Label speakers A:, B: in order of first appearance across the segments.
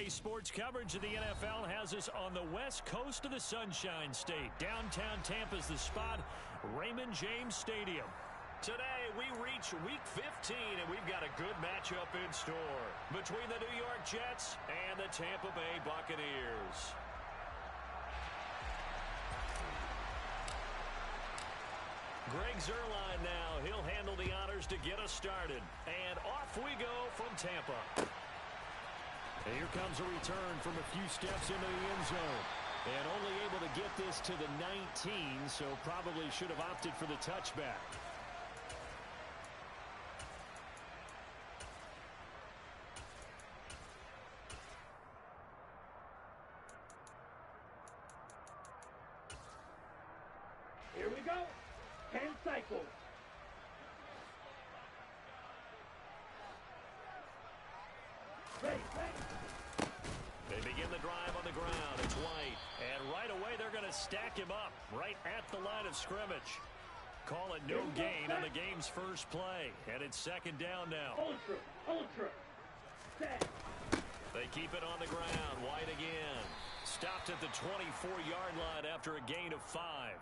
A: Today's sports coverage of the NFL has us on the west coast of the Sunshine State. Downtown Tampa's the spot, Raymond James Stadium. Today, we reach Week 15, and we've got a good matchup in store between the New York Jets and the Tampa Bay Buccaneers. Greg Zuerlein now. He'll handle the honors to get us started. And off we go from Tampa. And here comes a return from a few steps into the end zone. And only able to get this to the 19, so probably should have opted for the touchback.
B: Here we go. 10 cycles. Ready.
A: They begin the drive on the ground. It's White. And right away, they're going to stack him up right at the line of scrimmage. Call it no gain on the game's first play. And it's second down now.
B: Ultra. Set.
A: They keep it on the ground. White again. Stopped at the 24-yard line after a gain of 5.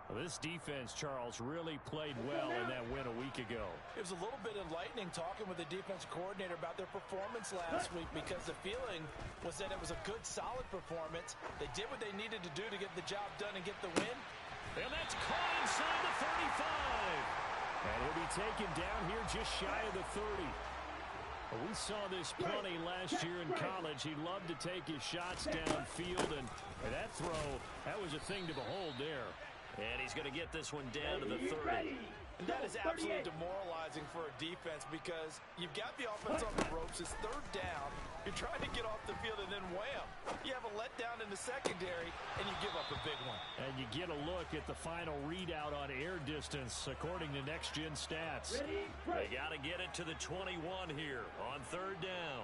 A: Well, this defense, Charles, really played well in that win a week ago.
C: It was a little bit enlightening talking with the defensive coordinator about their performance last week, because the feeling was that it was a good, solid performance. They did what they needed to do to get the job done and get the win.
A: And that's caught inside the 35. And he'll be taken down here just shy of the 30. Well, we saw this plenty last year in college. He loved to take his shots downfield, and that throw, that was a thing to behold there. And he's going to get this one down to the 30.
C: And that is absolutely demoralizing for a defense, because you've got the offense on the ropes. It's third down. You're trying to get off the field, and then wham. You have a letdown in the secondary, and you give up a big one.
A: And you get a look at the final readout on air distance, according to Next Gen Stats. They got to get it to the 21 here on third down.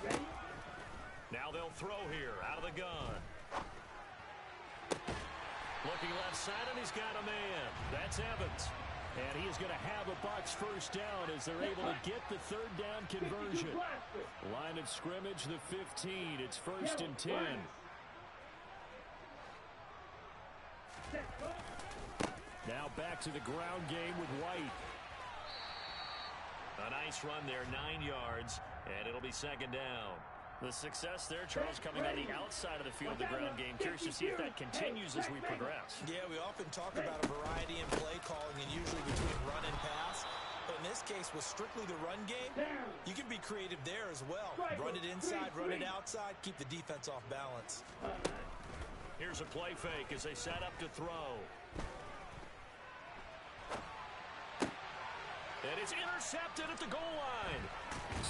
B: Ready.
A: Now they'll throw here out of the gun. Looking left side, and he's got a man. That's Evans. And he is going to have a Bucs first down as they're able to get the third down conversion. Line of scrimmage, the 15. It's first and 10. Now back to the ground game with White. A nice run there, 9 yards, and it'll be second down. The success there, Charles, coming on the outside of the field, the ground game. Curious to see if that continues as we progress.
C: Yeah, we often talk about a variety in play calling, and usually between run and pass. But in this case, with strictly the run game, you can be creative there as well. Run it inside, run it outside, keep the defense off balance.
A: Here's a play fake as they set up to throw. And it's intercepted at the goal line.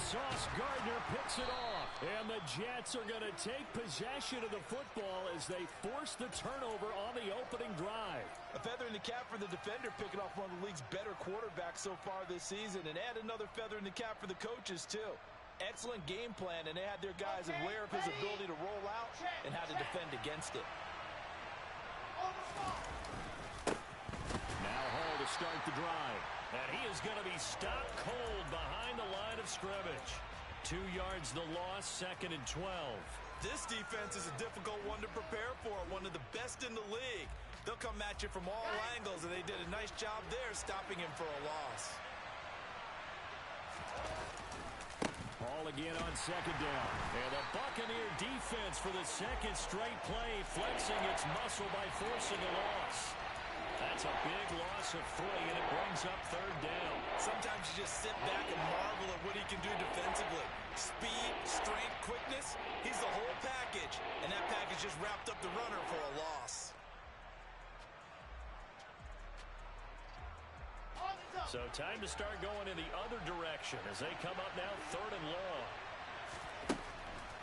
A: Sauce Gardner picks it off. And the Jets are going to take possession of the football as they force the turnover on the opening drive.
C: A feather in the cap for the defender, picking off one of the league's better quarterbacks so far this season. And add another feather in the cap for the coaches, too. Excellent game plan, and they had their guys aware of his ability to roll out and how to defend against it.
A: Now Hall to start the drive. And he is going to be stopped cold behind the line of scrimmage. 2 yards the loss, second and 12.
C: This defense is a difficult one to prepare for, one of the best in the league. They'll come at you from all angles, and they did a nice job there stopping him for a loss.
A: Hall again on second down. And the Buccaneer defense for the second straight play, flexing its muscle by forcing a loss. That's a big loss of 3, and it brings up third down.
C: Sometimes you just sit back and marvel at what he can do defensively. Speed, strength, quickness, he's the whole package. And that package just wrapped up the runner for a loss.
A: So time to start going in the other direction as they come up now, third and long.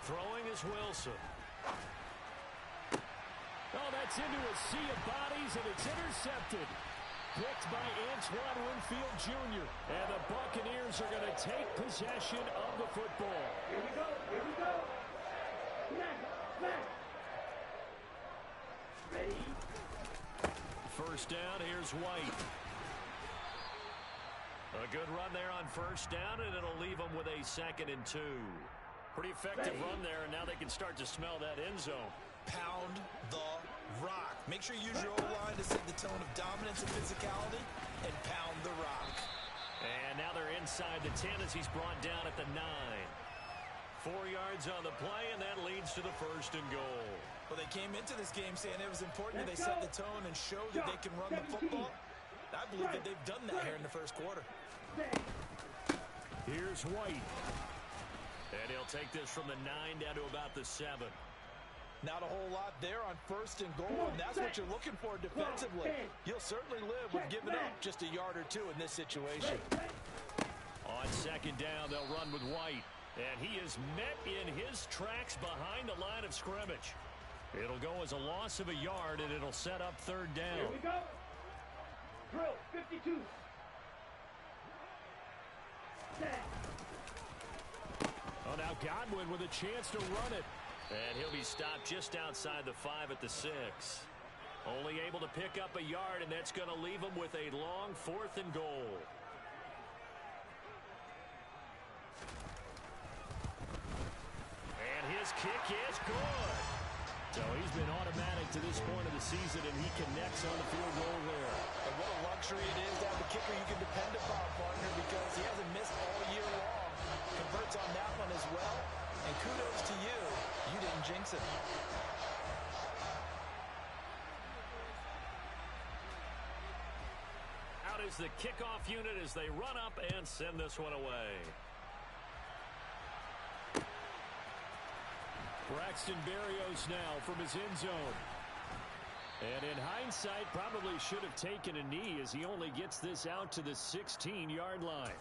A: Throwing is Wilson. Oh, that's into a sea of bodies, and it's intercepted. Picked by Antoine Winfield Jr. And the Buccaneers are going to take possession of the football.
B: Here we go. Snap. Ready.
A: First down, here's White. A good run there on first down, and it'll leave them with a 2nd and 2. Pretty effective run there, and now they can start to smell that end zone.
C: Pound the rock. Make sure you use your O-line to set the tone of dominance and physicality, and pound the rock.
A: And now they're inside the 10 as he's brought down at the 9. 4 yards on the play, and that leads to the 1st and goal.
C: Well, they came into this game saying it was important that they set the tone and show that they can run the football. I believe that they've done that here in the first quarter.
A: Here's White. And he'll take this from the 9 down to about the 7.
C: Not a whole lot there on 1st and goal, and that's what you're looking for defensively. You'll certainly live with giving up just a yard or 2 in this situation.
A: On 2nd down, they'll run with White. And he is met in his tracks behind the line of scrimmage. It'll go as a loss of a yard, and it'll set up 3rd down.
B: Here we go. Drill 52.
A: Oh, now Godwin with a chance to run it. And he'll be stopped just outside the 5 at the 6. Only able to pick up a yard, and that's going to leave him with a long 4th and goal. And his kick is good. So he's been automatic to this point of the season, and he connects on the field goal there.
C: And what a luxury it is to have a kicker you can depend upon, partner, because he hasn't missed all year long. Converts on that one as well. And kudos to you. You didn't jinx it.
A: Out is the kickoff unit as they run up and send this one away. Braxton Berrios now from his end zone. And in hindsight, probably should have taken a knee as he only gets this out to the 16-yard line.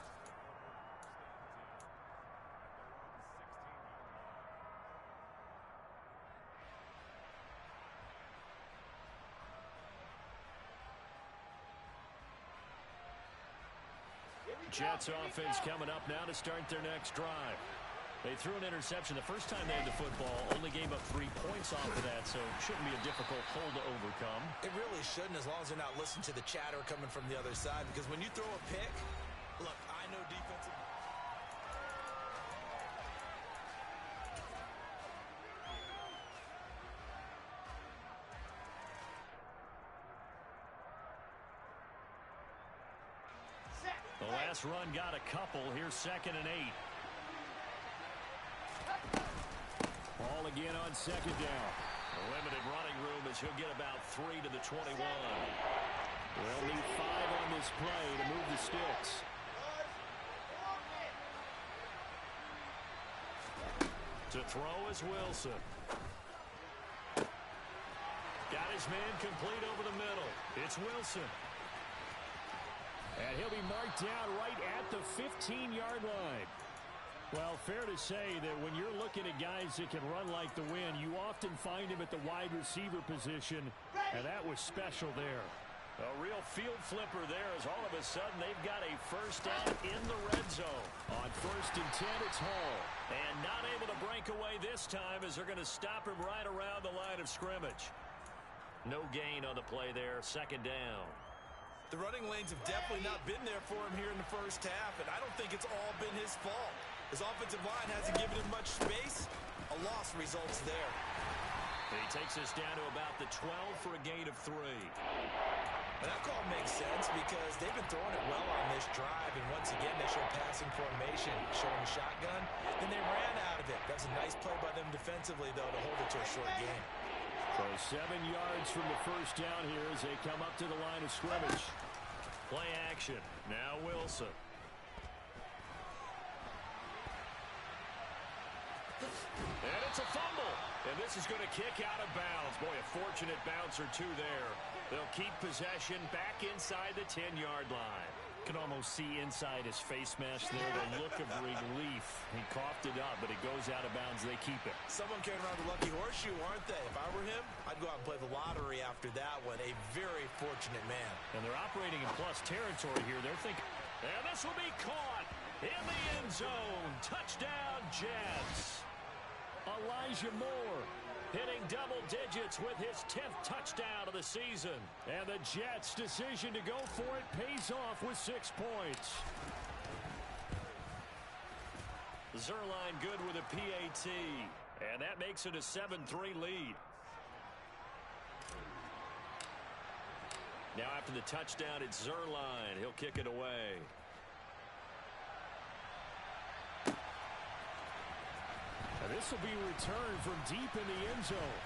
A: Jets offense coming up now to start their next drive. They threw an interception the first time they had the football, only gave up 3 points off of that, so it shouldn't be a difficult hole to overcome.
C: It really shouldn't, as long as they're not listening to the chatter coming from the other side, because when you throw a pick, look, I know defensive.
A: The last run got a couple. Here's 2nd and 8. Ball again on 2nd down. Limited running room as he'll get about 3 to the 21. They'll need 5 on this play to move the sticks. To throw is Wilson. Got his man complete over the middle. It's Wilson. And he'll be marked down right at the 15-yard line. Well, fair to say that when you're looking at guys that can run like the wind, you often find him at the wide receiver position, and that was special there. A real field flipper there as all of a sudden they've got a first down in the red zone. On 1st and 10, it's Hall. And not able to break away this time as they're going to stop him right around the line of scrimmage. No gain on the play there, 2nd down.
C: The running lanes have definitely not been there for him here in the first half, and I don't think it's all been his fault. His offensive line hasn't given him much space. A loss results there.
A: He takes us down to about the 12 for a gain of 3.
C: And that call makes sense because they've been throwing it well on this drive, and once again they showed passing formation, showing the shotgun. Then they ran out of it. That's a nice play by them defensively, though, to hold it to a short game.
A: So 7 yards from the first down here as they come up to the line of scrimmage. Play action. Now Wilson. And it's a fumble. And this is going to kick out of bounds. Boy, a fortunate bounce or 2 there. They'll keep possession back inside the 10-yard line. Can almost see inside his face mask there the look of relief. He coughed it up, but it goes out of bounds. They keep it.
C: Someone carrying around the lucky horseshoe, aren't they? If I were him, I'd go out and play the lottery after that one. A very fortunate man.
A: And they're operating in plus territory here. They're thinking, and this will be caught in the end zone. Touchdown, Jets. Elijah Moore hitting double digits with his 10th touchdown of the season. And the Jets' decision to go for it pays off with 6 points. Zuerlein good with a PAT. And that makes it a 7-3 lead. Now after the touchdown, it's Zuerlein. He'll kick it away. And this will be returned from deep in the end zone.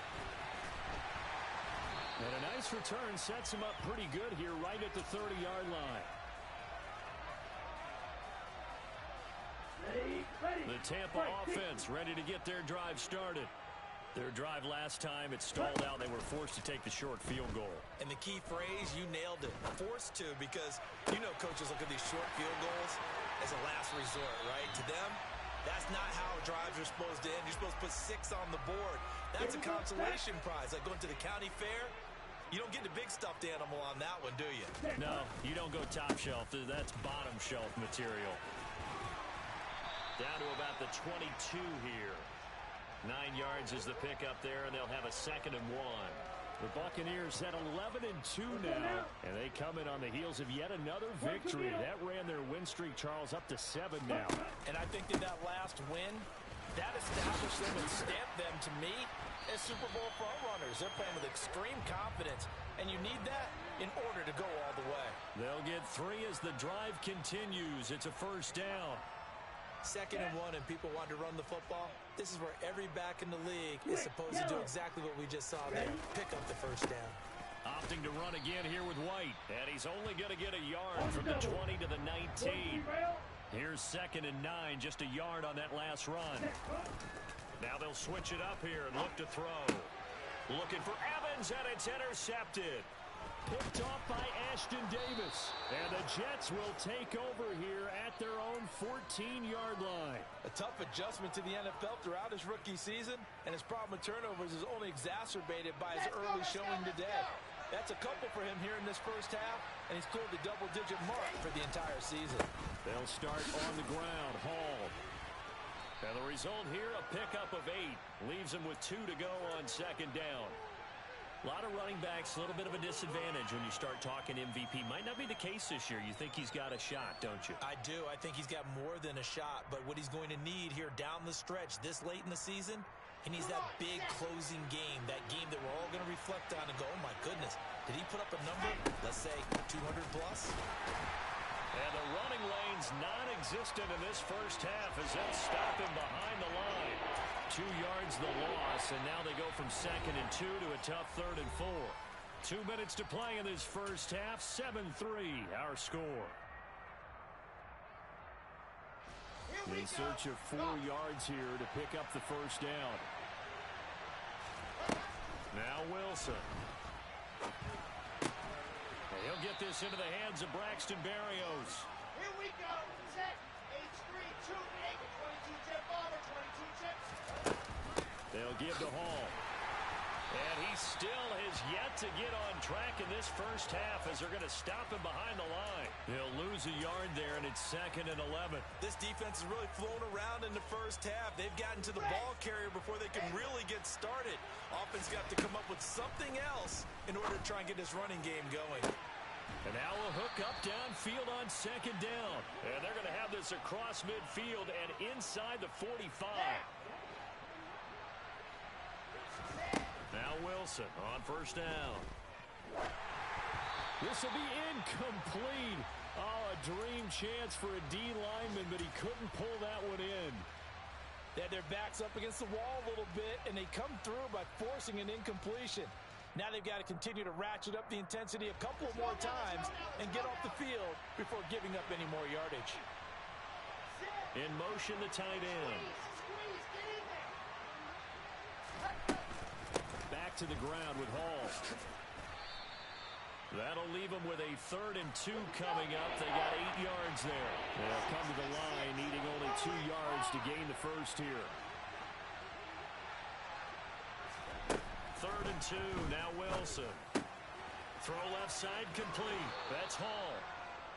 A: And a nice return sets him up pretty good here right at the 30-yard line. The Tampa offense ready to get their drive started. Their drive last time, it stalled out. They were forced to take the short field goal.
C: And the key phrase, you nailed it. Forced to, because you know coaches look at these short field goals as a last resort, right? To them, that's not how drives are supposed to end. You're supposed to put 6 on the board. That's a consolation prize. Like going to the county fair, you don't get the big stuffed animal on that one, do you?
A: No, you don't go top shelf. That's bottom shelf material. Down to about the 22 here. 9 yards is the pickup there, and they'll have a 2nd and 1. The Buccaneers at 11-2 now, and they come in on the heels of yet another victory. That ran their win streak, Charles, up to 7 now.
C: And I think that last win, that established them and stamped them, to me, as Super Bowl frontrunners. They're playing with extreme confidence, and you need that in order to go all the way.
A: They'll get 3 as the drive continues. It's a 1st down.
C: 2nd and 1, and people want to run the football. This is where every back in the league is supposed to do exactly what we just saw there. Pick up the 1st down.
A: Opting to run again here with White. And he's only going to get a yard from the 20 to the 19. Here's 2nd and 9, just a yard on that last run. Now they'll switch it up here and look to throw. Looking for Evans, and it's intercepted. Picked off by Ashton Davis. And the Jets will take over here at their own 14-yard line.
C: A tough adjustment to the NFL throughout his rookie season, and his problem with turnovers is only exacerbated by his early showing today. That's a couple for him here in this 1st half, and he's cleared the double-digit mark for the entire season.
A: They'll start on the ground. Hall. And the result here, a pickup of 8. Leaves him with 2 to go on 2nd down. A lot of running backs, a little bit of a disadvantage when you start talking MVP. Might not be the case this year. You think he's got a shot, don't you?
C: I do. I think he's got more than a shot. But what he's going to need here down the stretch this late in the season, he needs that big closing game, that game that we're all going to reflect on and go, oh, my goodness, did he put up a number, let's say, 200 plus?
A: And the running lane's non-existent in this 1st half as they'll stop him behind the line. 2 yards the loss, and now they go from 2nd and 2 to a tough 3rd and 4. 2 minutes to play in this 1st half. 7-3 our score. In search of 4 yards here to pick up the 1st down. Now Wilson. And he'll get this into the hands of Braxton Berrios.
B: Here we go. Set. H3, 2, 8, 22 jet bomber, 22 jet.
A: They'll give to Hall. And he still has yet to get on track in this 1st half as they're going to stop him behind the line. They'll lose a yard there, and it's 2nd and 11.
C: This defense is really flown around in the 1st half. They've gotten to the ball carrier before they can really get started. Offense got to come up with something else in order to try and get this running game going.
A: And now a hook up downfield on 2nd down. And they're going to have this across midfield and inside the 45. Now Wilson on 1st down. This will be incomplete. Oh, a dream chance for a D lineman, but he couldn't pull that one in.
C: They had their backs up against the wall a little bit, and they come through by forcing an incompletion. Now they've got to continue to ratchet up the intensity a couple more times and get off the field before giving up any more yardage.
A: In motion, the tight end. Back to the ground with Hall. That'll leave them with a 3rd and 2 coming up. They got 8 yards there. They'll come to the line, needing only 2 yards to gain the 1st here. 3rd and 2, now Wilson. Throw left side complete. That's Hall.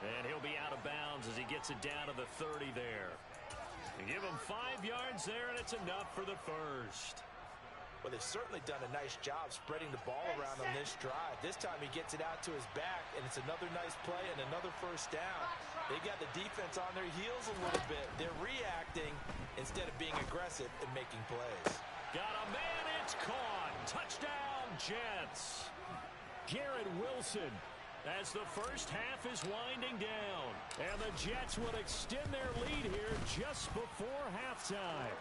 A: And he'll be out of bounds as he gets it down to the 30 there. They give him 5 yards there, and it's enough for the 1st.
C: Well, they've certainly done a nice job spreading the ball around on this drive. This time he gets it out to his back, and it's another nice play and another first down. They got the defense on their heels a little bit. They're reacting instead of being aggressive and making plays.
A: Got a man, it's caught. Touchdown, Jets. Garrett Wilson as the first half is winding down. And the Jets will extend their lead here just before halftime.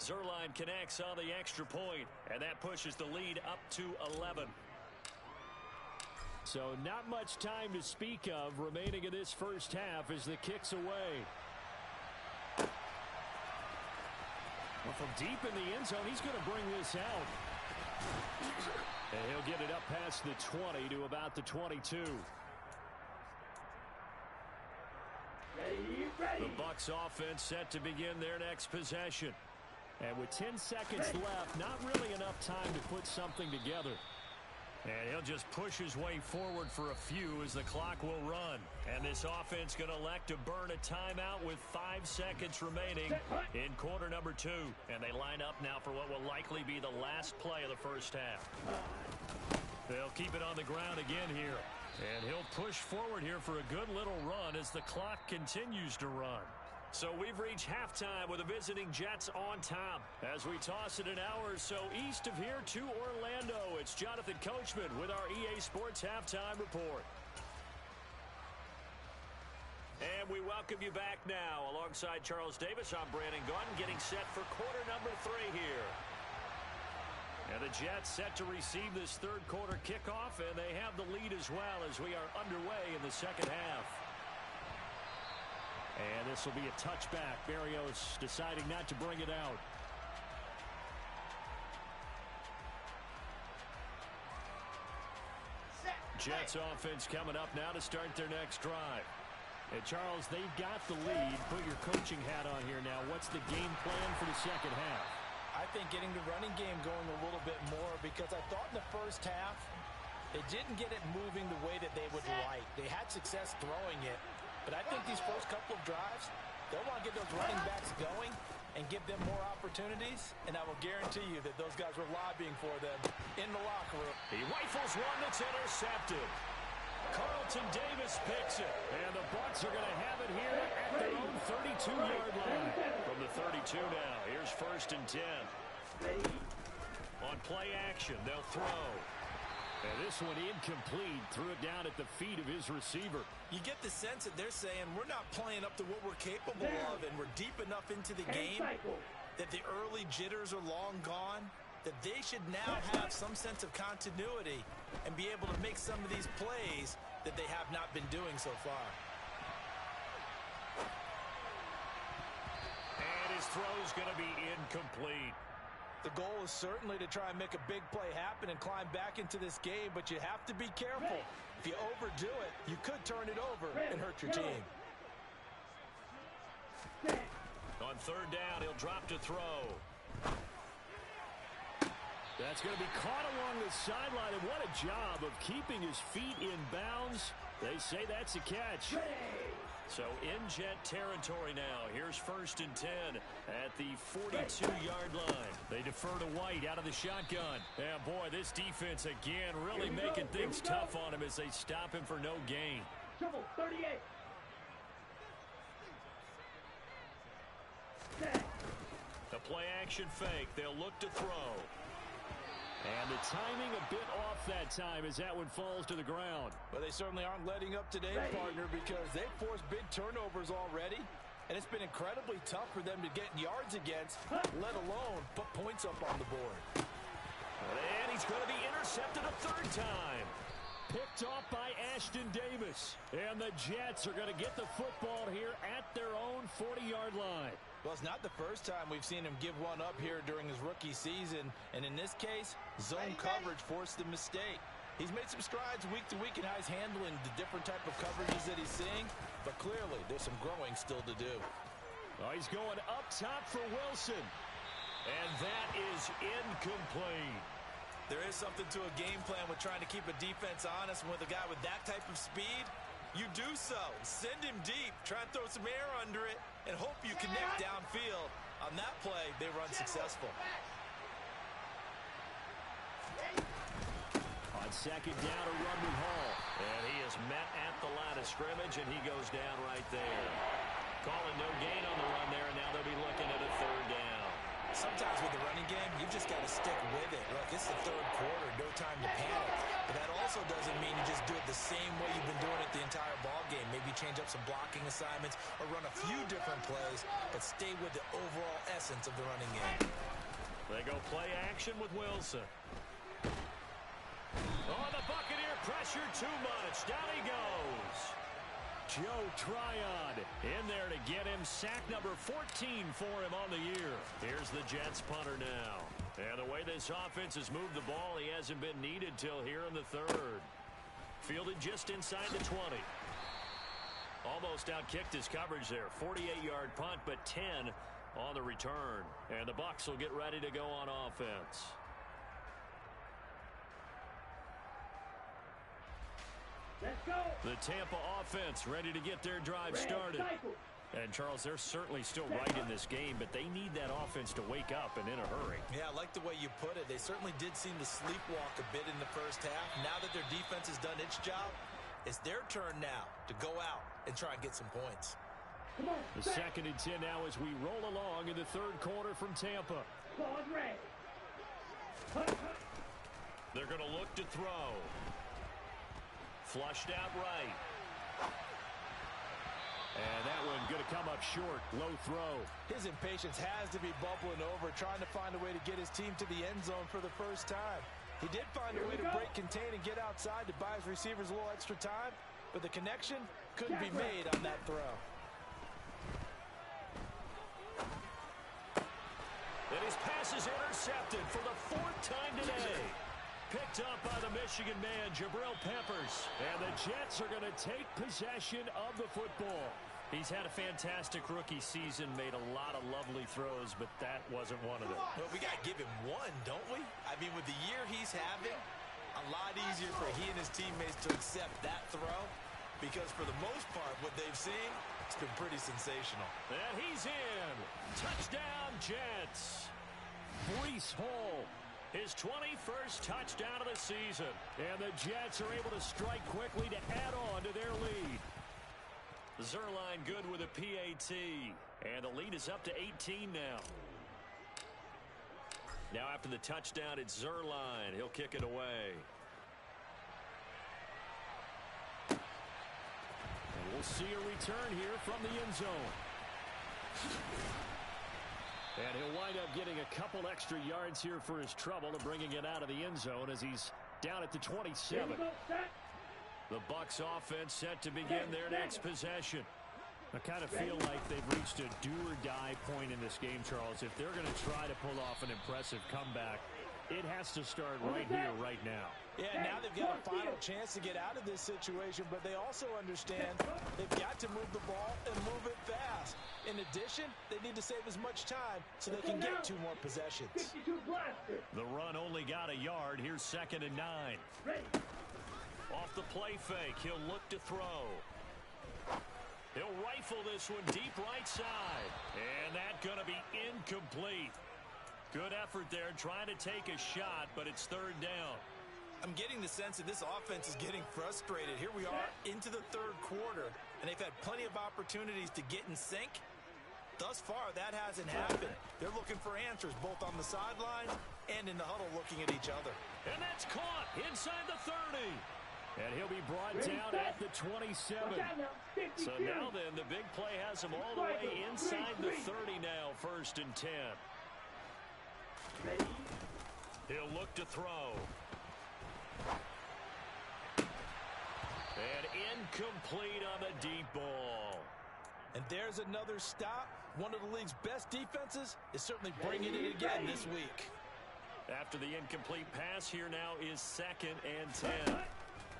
A: Zuerlein connects on the extra point, and that pushes the lead up to 11. So not much time to speak of remaining in this first half as the kick's away. Well, from deep in the end zone, he's going to bring this out. And he'll get it up past the 20 to about the 22. The Bucs offense set to begin their next possession. And with 10 seconds left, not really enough time to put something together. And he'll just push his way forward for a few as the clock will run. And this offense going to elect to burn a timeout with 5 seconds remaining in quarter number 2. And they line up now for what will likely be the last play of the first half. They'll keep it on the ground again here. And he'll push forward here for a good little run as the clock continues to run. So we've reached halftime with the visiting Jets on top. As we toss it an hour or so east of here to Orlando, it's Jonathan Coachman with our EA Sports Halftime Report. And we welcome you back now. Alongside Charles Davis, I'm Brandon Gaudin, getting set for quarter number 3 here. And the Jets set to receive this third quarter kickoff, and they have the lead as well as we are underway in the second half. And this will be a touchback. Berrios deciding not to bring it out. Jets offense coming up now to start their next drive. And Charles, they've got the lead. Put your coaching hat on here now. What's the game plan for the second half?
C: I think getting the running game going a little bit more, because I thought in the first half they didn't get it moving the way that they would like. They had success throwing it. But I think these first couple of drives, they'll want to get those running backs going and give them more opportunities. And I will guarantee you that those guys were lobbying for them in the locker room.
A: He rifles one that's intercepted. Carlton Davis picks it. And the Bucs are going to have it here at their own 32-yard line. From the 32 now, here's 1st and 10. On play action, they'll throw. And this one incomplete. Threw it down at the feet of his receiver.
C: You get the sense that they're saying we're not playing up to what we're capable of, and we're deep enough into the game that the early jitters are long gone, that they should now have some sense of continuity and be able to make some of these plays that they have not been doing so far.
A: And his throw's going to be incomplete.
C: The goal is certainly to try and make a big play happen and climb back into this game, but you have to be careful. If you overdo it, you could turn it over and hurt your team.
A: On 3rd down, he'll drop to throw. That's going to be caught along the sideline, and what a job of keeping his feet in bounds. They say that's a catch. So in Jet territory now. Here's 1st and 10 at the 42-yard line. They defer to White out of the shotgun. And boy, this defense again really making things tough on him as they stop him for no gain.
B: Trouble 38.
A: The play action fake. They'll look to throw. And the timing a bit off that time as that one falls to the ground.
C: Well, they certainly aren't letting up today, partner, because they've forced big turnovers already. And it's been incredibly tough for them to get yards against, let alone put points up on the board.
A: And he's going to be intercepted a 3rd time. Picked off by Ashton Davis. And the Jets are going to get the football here at their own 40-yard line.
C: Well, it's not the first time we've seen him give one up here during his rookie season. And in this case, zone coverage forced the mistake. He's made some strides week to week in how he's handling the different type of coverages that he's seeing. But clearly, there's some growing still to do.
A: Oh, he's going up top for Wilson. And that is incomplete.
C: There is something to a game plan with trying to keep a defense honest. And with a guy with that type of speed, you do so. Send him deep. Try and throw some air under it and hope you connect downfield. On that play, they run successful.
A: On second down, a run with Hall. And he is met at the line of scrimmage, and he goes down right there. Calling no gain on the run there, and now they'll be looking at a third down.
C: Sometimes with the running game, you've just got to stick with it. Look, it's the third quarter, no time to panic. But that also doesn't mean you just do it the same way you've been doing it the entire ball game. Maybe change up some blocking assignments or run a few different plays, but stay with the overall essence of the running game.
A: They go play action with Wilson. Oh, the Buccaneer pressure too much. Down he goes. Joe Tryon in there to get him. Sack number 14 for him on the year. Here's the Jets punter now. And the way this offense has moved the ball, he hasn't been needed till here in the third. Fielded just inside the 20. Almost outkicked his coverage there. 48-yard punt, but 10 on the return. And the Bucs will get ready to go on offense.
B: Let's go.
A: The Tampa offense ready to get their drive started. And, Charles, they're certainly still right in this game, but they need that offense to wake up and in a hurry.
C: Yeah, I like the way you put it. They certainly did seem to sleepwalk a bit in the first half. Now that their defense has done its job, it's their turn now to go out and try and get some points.
B: Come on.
A: The second and 10 now as we roll along in the third quarter from Tampa.
B: Ball's ready.
A: They're going to look to throw. Flushed out right. And that one going to come up short. Low throw.
C: His impatience has to be bubbling over, trying to find a way to get his team to the end zone for the first time. He did find a way to break contain and get outside to buy his receivers a little extra time, but the connection couldn't be made on that throw.
A: And his pass is intercepted for the fourth time today. Picked up by the Michigan man, Jabril Peppers. And the Jets are going to take possession of the football. He's had a fantastic rookie season, made a lot of lovely throws, but that wasn't one of them.
C: Well, we got to give him one, don't we? I mean, with the year he's having, a lot easier for he and his teammates to accept that throw, because for the most part, what they've seen, it's been pretty sensational.
A: And he's in. Touchdown, Jets. Breece Hall. His 21st touchdown of the season. And the Jets are able to strike quickly to add on to their lead. Zuerlein good with a PAT. And the lead is up to 18 now. Now after the touchdown, it's Zuerlein. He'll kick it away. And we'll see a return here from the end zone. And he'll wind up getting a couple extra yards here for his trouble of bringing it out of the end zone as he's down at the 27. The Bucs offense set to begin their next possession. I kind of feel like they've reached a do-or-die point in this game, Charles. If they're going to try to pull off an impressive comeback, it has to start right here, right now.
C: Yeah, now they've got a final chance to get out of this situation, but they also understand they've got to move the ball and move it fast. In addition, they need to save as much time so they can get 2 more possessions.
A: The run only got a yard. Here's 2nd and 9. Off the play fake, he'll look to throw. He'll rifle this one deep right side. And that's going to be incomplete. Good effort there, trying to take a shot, but it's 3rd down.
C: I'm getting the sense that this offense is getting frustrated. Here we are into the 3rd quarter, and they've had plenty of opportunities to get in sync. Thus far, that hasn't happened. They're looking for answers both on the sidelines and in the huddle looking at each other.
A: And that's caught inside the 30. And he'll be brought down at the 27. So now then, the big play has him all the way inside the 30 now, 1st and 10. He'll look to throw. And incomplete on the deep ball.
C: And there's another stop. One of the league's best defenses is certainly bringing it again this week.
A: After the incomplete pass, here now is 2nd and 10.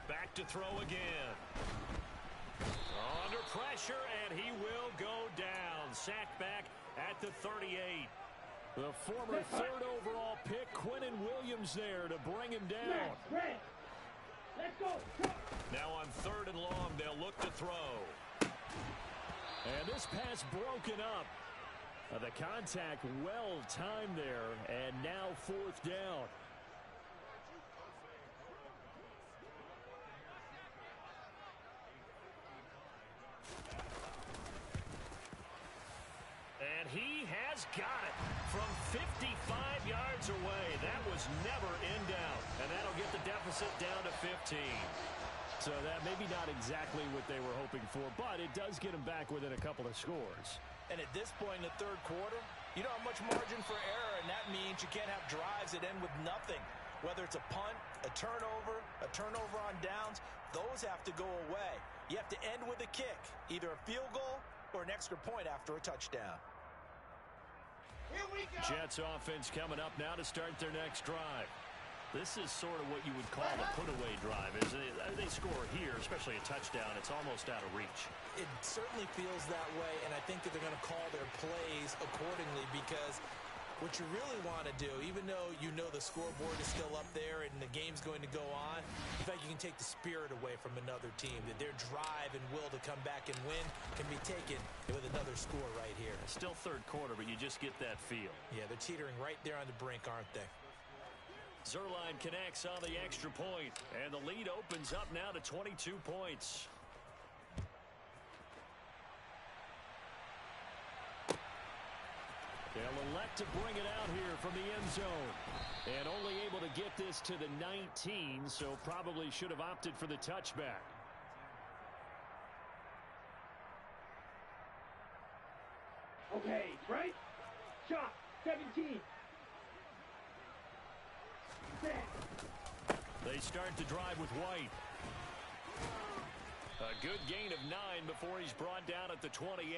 A: Back to throw again. Under pressure, and he will go down. Sacked back at the 38. The former 3rd overall pick, Quinnen Williams, there to bring him down.
B: Let's go.
A: Now on 3rd and long, they'll look to throw. And this pass broken up. The contact well timed there, and now 4th down. And he has got it from 55 yards away. That was never in doubt. And that'll get the deficit down to 15. So that maybe not exactly what they were hoping for, but it does get them back within a couple of scores.
C: And at this point in the third quarter, you don't have much margin for error, and that means you can't have drives that end with nothing. Whether it's a punt, a turnover on downs, those have to go away. You have to end with a kick, either a field goal or an extra point after a touchdown.
B: Here we go.
A: Jets offense coming up now to start their next drive. This is sort of what you would call a put-away drive. They score here, especially a touchdown, it's almost out of reach.
C: It certainly feels that way, and I think that they're going to call their plays accordingly, because what you really want to do, even though you know the scoreboard is still up there and the game's going to go on, in fact, you can take the spirit away from another team, that their drive and will to come back and win can be taken with another score right here.
A: It's still third quarter, but you just get that feel.
C: Yeah, they're teetering right there on the brink, aren't they?
A: Zuerlein connects on the extra point, and the lead opens up now to 22 points. They'll elect to bring it out here from the end zone, and only able to get this to the 19, so probably should have opted for the touchback.
B: Okay, right? Shot, 17.
A: They start the drive with White. A good gain of 9 before he's brought down at the 28.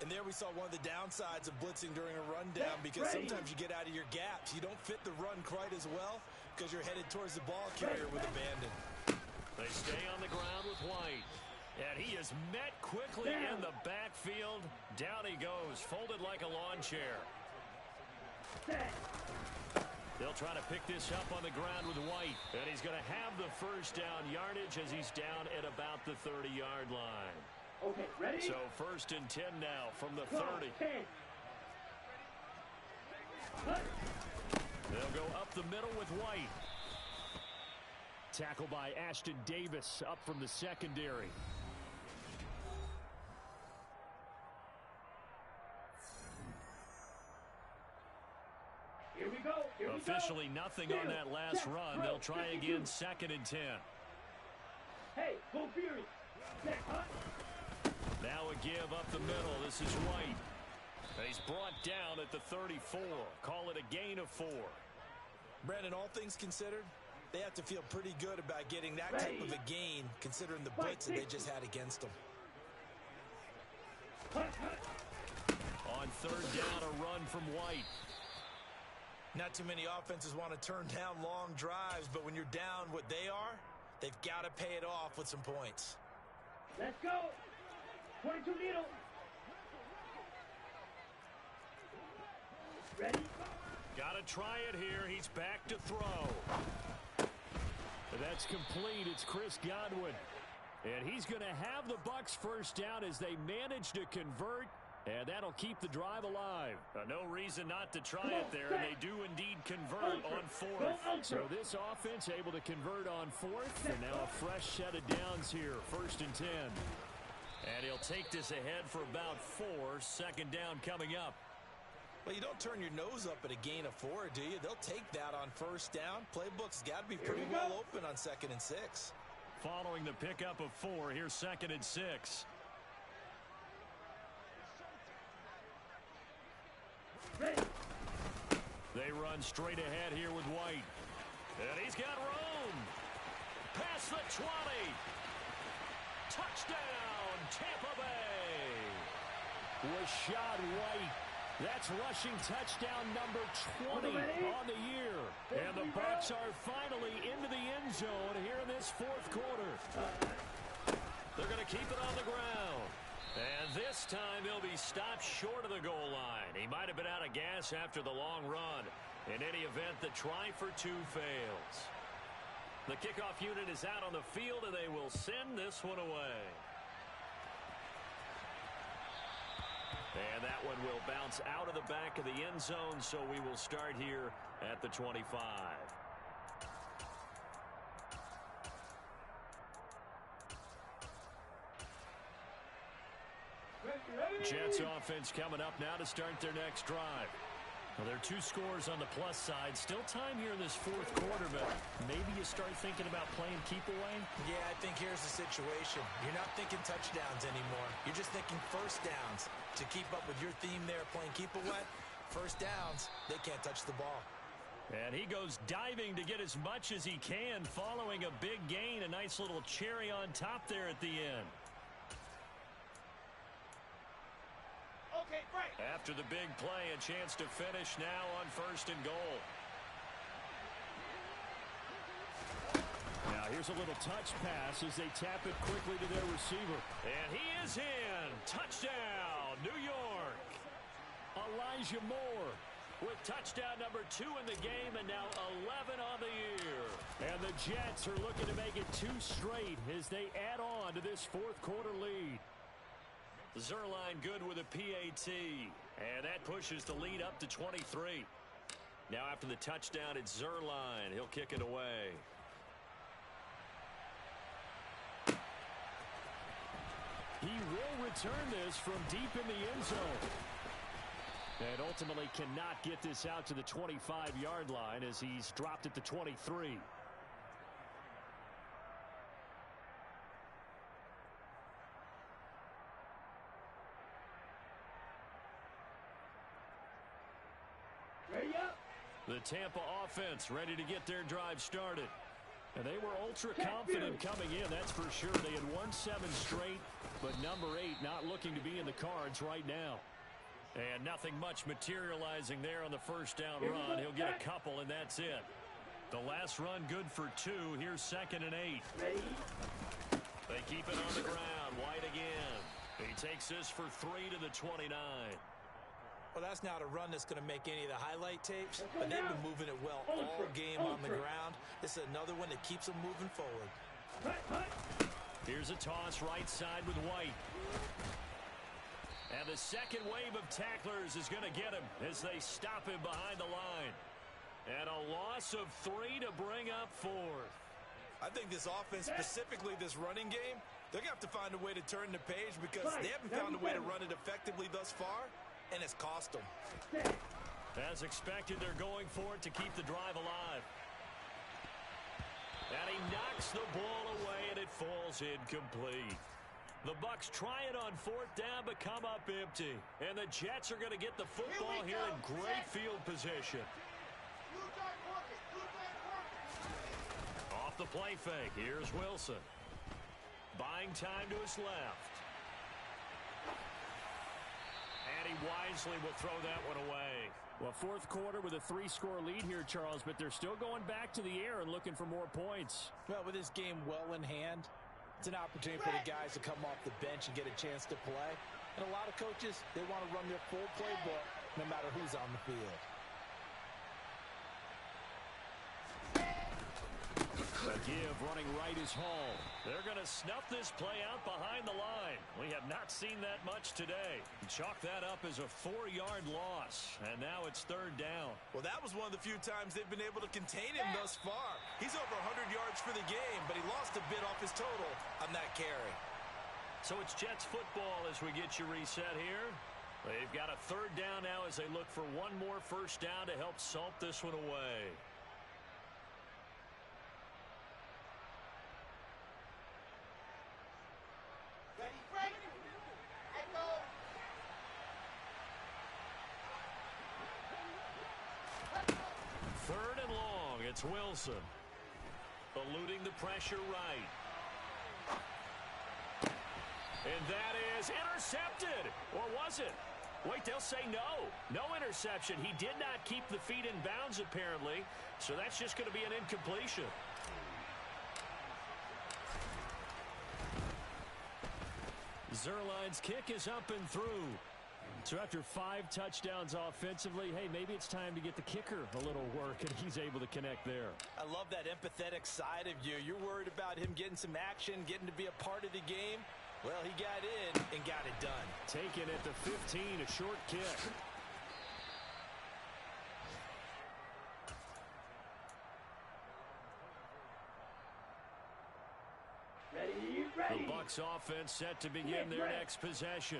C: And there we saw one of the downsides of blitzing during a rundown, because sometimes you get out of your gaps. You don't fit the run quite as well because you're headed towards the ball carrier with abandon.
A: They stay on the ground with White. And he is met quickly in the backfield. Down he goes, folded like a lawn chair. They'll try to pick this up on the ground with White. And he's going to have the first down yardage as he's down at about the 30-yard line.
B: Okay, ready?
A: So first and 10 now from the 30. They'll go up the middle with White. Tackled by Ashton Davis up from the secondary.
B: Here we go. Here we
A: Officially
B: go.
A: nothing on that last run. They'll try again second and 10.
B: Hey, go Fury.
A: Now a give up the middle. This is White. He's brought down at the 34. Call it a gain of 4.
C: Brandon, all things considered, they have to feel pretty good about getting that type of a gain, considering the blitz that they just had against them.
A: On third down, a run from White.
C: Not too many offenses want to turn down long drives, but when you're down what they are, they've got to pay it off with some points.
B: Let's go. 22 needle. Ready?
A: Got to try it here. He's back to throw. That's complete. It's Chris Godwin. And he's going to have the Bucs first down as they manage to convert. And that'll keep the drive alive. No reason not to try it there. And they do indeed convert on fourth. So this offense able to convert on fourth. And now a fresh set of downs here. First and 10. And he'll take this ahead for about 4. Second down coming up.
C: Well, you don't turn your nose up at a gain of 4, do you? They'll take that on first down. Playbook's got to be pretty well open on second and 6.
A: Following the pickup of 4, here's second and 6. They run straight ahead here with White. And he's got room. Past the 20. Touchdown, Tampa Bay. Rashad White. That's rushing touchdown number 20 on the year. And the Bucs are finally into the end zone here in this fourth quarter. They're going to keep it on the ground. And this time he'll be stopped short of the goal line. He might have been out of gas after the long run. In any event, the try for 2 fails. The kickoff unit is out on the field, and they will send this one away. And that one will bounce out of the back of the end zone, so we will start here at the 25. Jets offense coming up now to start their next drive. Well, there are 2 scores on the plus side. Still time here in this fourth quarter, but maybe you start thinking about playing keep away?
C: Yeah, I think here's the situation. You're not thinking touchdowns anymore. You're just thinking first downs. To keep up with your theme there, playing keep away, first downs, they can't touch the ball.
A: And he goes diving to get as much as he can, following a big gain. A nice little cherry on top there at the end. After the big play, a chance to finish now on 1st and goal. Now here's a little touch pass as they tap it quickly to their receiver. And he is in. Touchdown, New York. Elijah Moore with touchdown number 2 in the game, and now 11 on the year. And the Jets are looking to make it 2 straight as they add on to this fourth quarter lead. Zuerlein good with a PAT, and that pushes the lead up to 23. Now after the touchdown, it's Zuerlein. He'll kick it away. He will return this from deep in the end zone. And ultimately cannot get this out to the 25-yard line as he's dropped it to 23. The Tampa offense ready to get their drive started. And they were ultra confident coming in, that's for sure. They had won 7 straight, but number 8 not looking to be in the cards right now. And nothing much materializing there on the first down run. He'll get a couple, and that's it. The last run good for 2. Here's 2nd and 8. They keep it on the ground. White again. He takes this for 3 to the 29.
C: Well, that's not a run that's going to make any of the highlight tapes, but they've been moving it well all game on the ground. This is another one that keeps them moving forward.
A: Here's a toss right side with White. And the second wave of tacklers is going to get him as they stop him behind the line. And a loss of 3 to bring up 4th.
C: I think this offense, specifically this running game, they're going to have to find a way to turn the page because they haven't found a way to run it effectively thus far. And it's cost them.
A: As expected, they're going for it to keep the drive alive. And he knocks the ball away, and it falls incomplete. The Bucs try it on 4th down, but come up empty. And the Jets are going to get the football here in great field position. Off the play fake, here's Wilson. Buying time to his left. And he wisely will throw that one away. Well, fourth quarter with a 3-score lead here, Charles, but they're still going back to the air and looking for more points.
C: Well, with this game well in hand, it's an opportunity for the guys to come off the bench and get a chance to play. And a lot of coaches, they want to run their full playbook no matter who's on the field.
A: A give running right is Hall. They're going to snuff this play out behind the line. We have not seen that much today. Chalk that up as a 4-yard loss. And now it's 3rd down.
C: Well, that was one of the few times they've been able to contain him thus far. He's over 100 yards for the game, but he lost a bit off his total on that carry.
A: So it's Jets football as we get you reset here. They've got a 3rd down now as they look for one more first down to help salt this one away. It's Wilson. Eluding the pressure right. And that is intercepted. Or was it? Wait, they'll say no. No interception. He did not keep the feet in bounds, apparently. So that's just going to be an incompletion. Zuerlein's kick is up and through. So after 5 touchdowns offensively, hey, maybe it's time to get the kicker a little work, and he's able to connect there.
C: I love that empathetic side of you. You're worried about him getting some action, getting to be a part of the game. Well, he got in and got it done.
A: Taken at the 15, a short kick.
B: Ready.
A: The Bucs offense set to begin their next possession.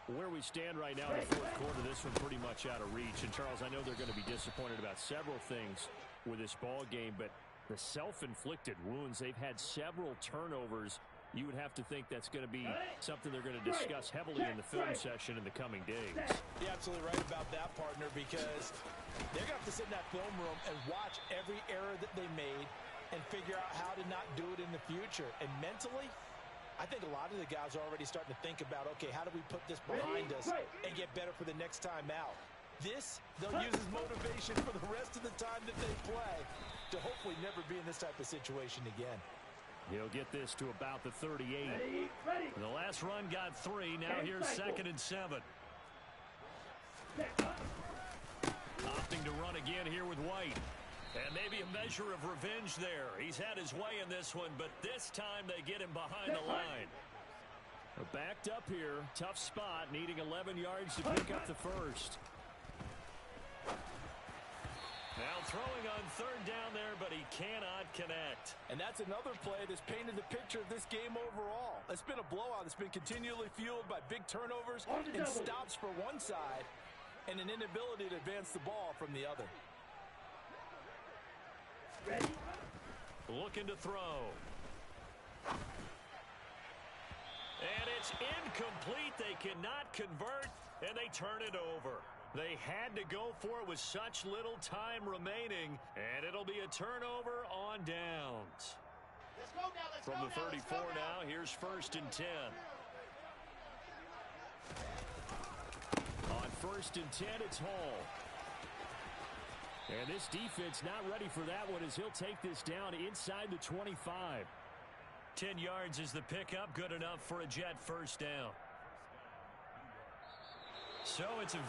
A: Where we stand right now in the fourth quarter, this one pretty much out of reach. And, Charles, I know they're going to be disappointed about several things with this ball game, but the self-inflicted wounds, they've had several turnovers. You would have to think that's going to be something they're going to discuss heavily in the film session in the coming days.
C: You're absolutely right about that, partner, because they're going to have to sit in that film room and watch every error that they made and figure out how to not do it in the future. And mentally, I think a lot of the guys are already starting to think about, okay, how do we put this behind us and get better for the next time out? This, they'll use as motivation for the rest of the time that they play to hopefully never be in this type of situation again.
A: He'll get this to about the 38. The last run got 3. Now here's 2nd and 7. Opting to run again here with White. And maybe a measure of revenge there. He's had his way in this one, but this time they get him behind the line. Backed up here. Tough spot, needing 11 yards to pick up the first. Now throwing on 3rd down there, but he cannot connect.
C: And that's another play that's painted the picture of this game overall. It's been a blowout that's been continually fueled by big turnovers and stops for one side and an inability to advance the ball from the other.
B: Ready?
A: Looking to throw. And it's incomplete. They cannot convert, and they turn it over. They had to go for it with such little time remaining, and it'll be a turnover on downs.
B: Let's go now, let's
A: From
B: go
A: the 34
B: now,
A: here's 1st and 10. On 1st and 10, it's Hall. And this defense not ready for that one as he'll take this down inside the 25. 10 yards is the pickup, good enough for a Jet first down. So it's a